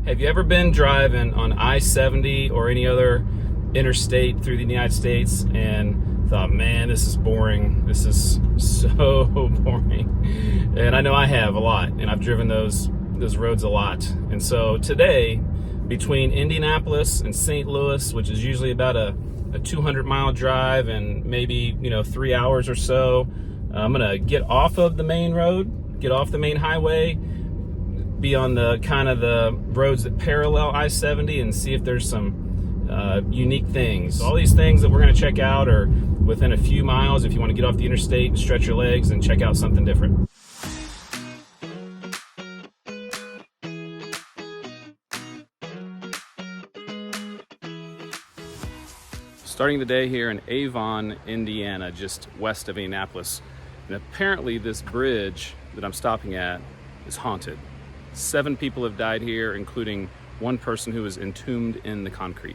Have you ever been driving on I-70 or any other interstate through the United States and thought, man, this is boring. This is so boring. And I know I have a lot, and I've driven those roads a lot. And so today, between Indianapolis and St. Louis, which is usually about a 200-mile drive and maybe 3 hours or so, I'm gonna get off of the main road, get off the main highway, be on the kind of the roads that parallel I-70 and see if there's some unique things. So all these things that we're going to check out are within a few miles if you want to get off the interstate and stretch your legs and check out something different. Starting the day here in Avon, Indiana, just west of Indianapolis. And apparently this bridge that I'm stopping at is haunted. 7 people have died here, including one person who was entombed in the concrete.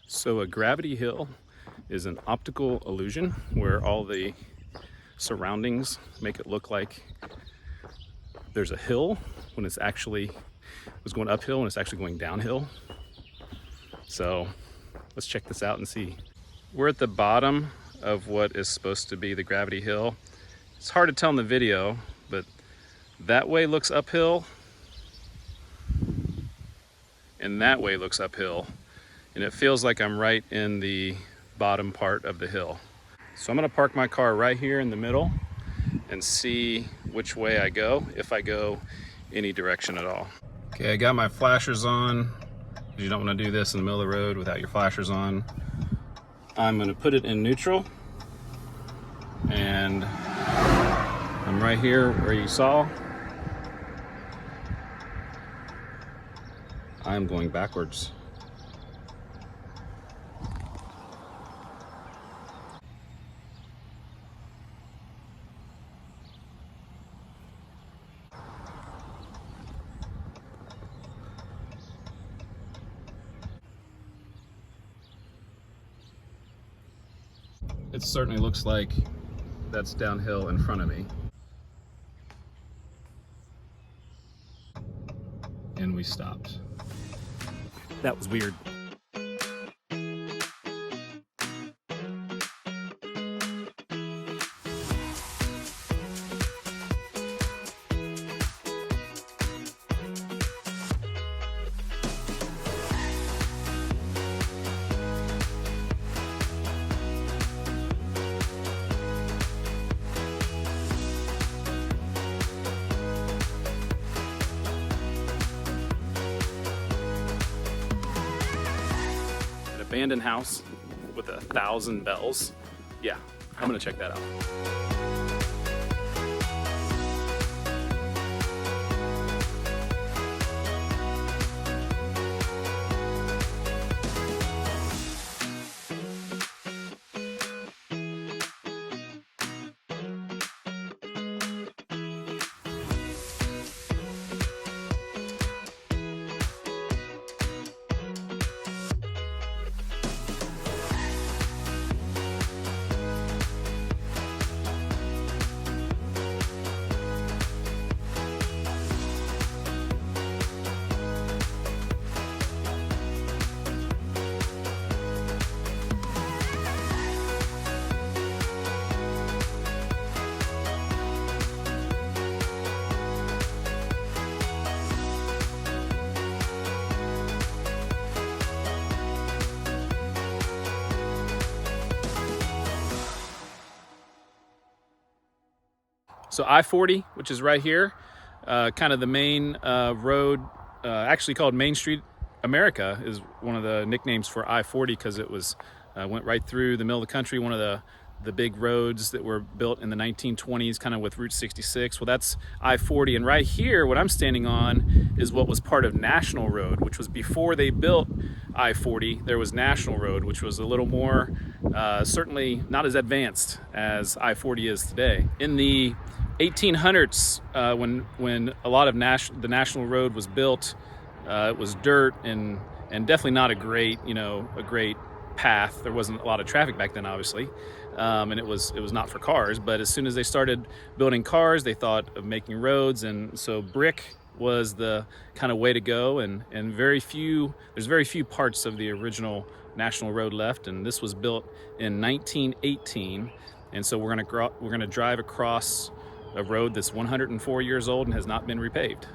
So a gravity hill is an optical illusion where all the surroundings make it look like there's a hill when it's actually going uphill and it's actually going downhill. So let's check this out and see. We're at the bottom of what is supposed to be the gravity hill. It's hard to tell in the video, but that way looks uphill and that way looks uphill. And it feels like I'm right in the bottom part of the hill. So I'm gonna park my car right here in the middle and see which way I go, if I go any direction at all. Okay, I got my flashers on. You don't wanna do this in the middle of the road without your flashers on. I'm gonna put it in neutral. And I'm right here where you saw. I'm going backwards. It certainly looks like that's downhill in front of me. And we stopped. That was weird. Abandoned house with 1,000 bells. Yeah, I'm gonna check that out. So I-40, which is right here, kind of the main road, actually called Main Street America, is one of the nicknames for I-40 because it was went right through the middle of the country, one of the big roads that were built in the 1920s, kind of with Route 66. Well, that's I-40, and right here, what I'm standing on is what was part of National Road, which was before they built I-40. There was National Road, which was a little more, certainly not as advanced as I-40 is today. In the 1800s, when a lot of the National Road was built, it was dirt and definitely not a great, a great path. There wasn't a lot of traffic back then, obviously, and it was not for cars. But as soon as they started building cars, they thought of making roads, and so brick was the kind of way to go. And there's very few parts of the original National Road left, and this was built in 1918. And so we're gonna drive across a road that's 104 years old and has not been repaved.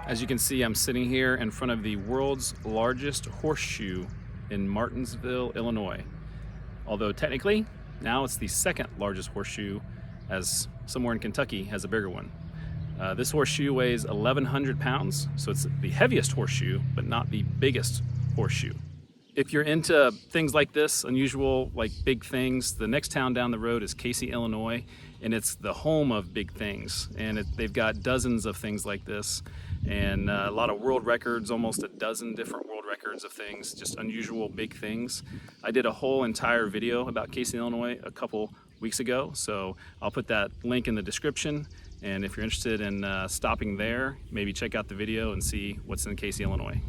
As you can see, I'm sitting here in front of the world's largest horseshoe in Martinsville, Illinois. Although technically, now it's the second largest horseshoe, as somewhere in Kentucky has a bigger one. This horseshoe weighs 1,100 pounds, so it's the heaviest horseshoe, but not the biggest horseshoe. If you're into things like this, unusual, like big things, the next town down the road is Casey, Illinois, and it's the home of big things. And they've got dozens of things like this, and a lot of world records, almost a dozen different world records of things, just unusual big things. I did a whole entire video about Casey, Illinois a couple weeks ago, so I'll put that link in the description. And if you're interested in stopping there, maybe check out the video and see what's in Casey, Illinois.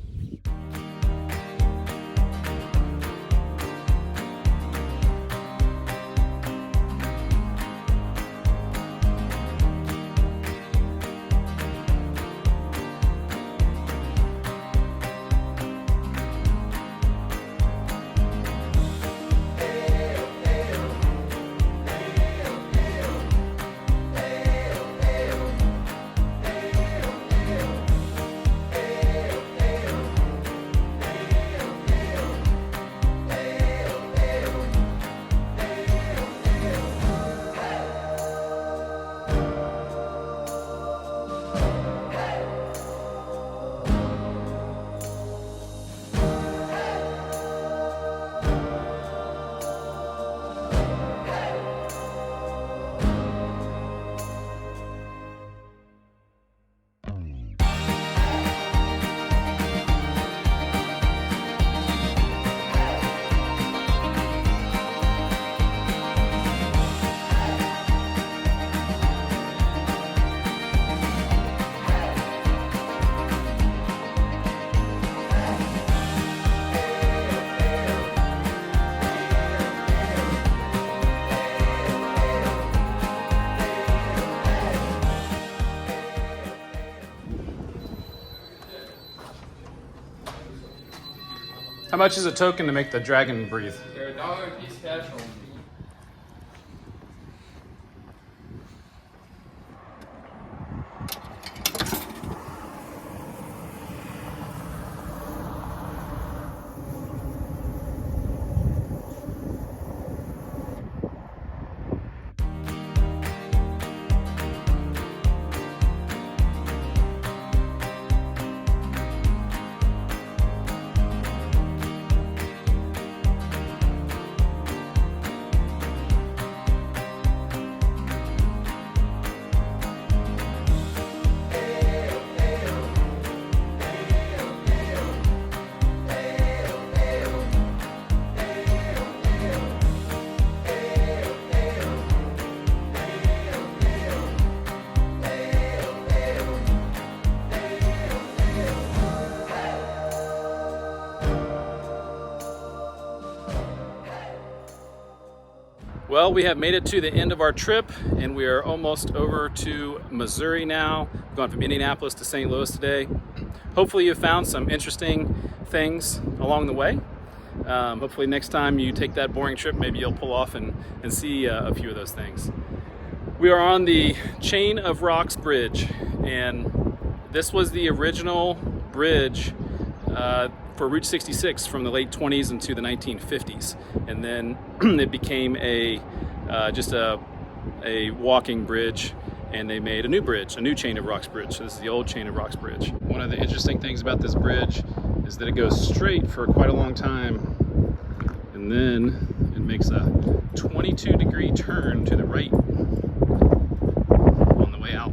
How much is a token to make the dragon breathe? They're $1 a piece cash only. Well, we have made it to the end of our trip, and we are almost over to Missouri now. We've gone from Indianapolis to St. Louis today. Hopefully you found some interesting things along the way. Hopefully next time you take that boring trip, maybe you'll pull off and see a few of those things. We are on the Chain of Rocks Bridge, and this was the original bridge for Route 66 from the late 20s into the 1950s, and then it became just a walking bridge, and they made a new bridge, a new Chain of Rocks Bridge. So this is the old Chain of Rocks Bridge. One of the interesting things about this bridge is that it goes straight for quite a long time, and then it makes a 22-degree turn to the right on the way out.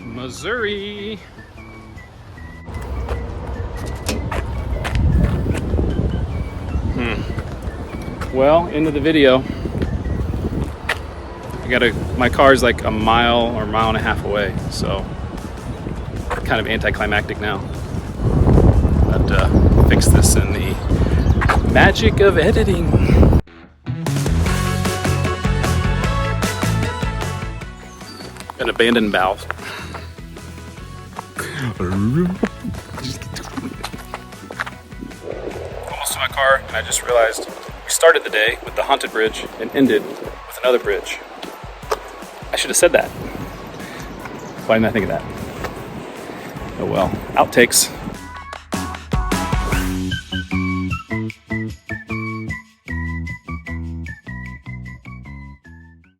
Missouri. Well, end of the video. My car's like a mile or mile and a half away, so kind of anticlimactic now. But fix this in the magic of editing. An abandoned valve. Almost to my car, and I just realized we started the day with the haunted bridge and ended with another bridge. I should have said that. Why didn't I think of that? Oh well. Outtakes.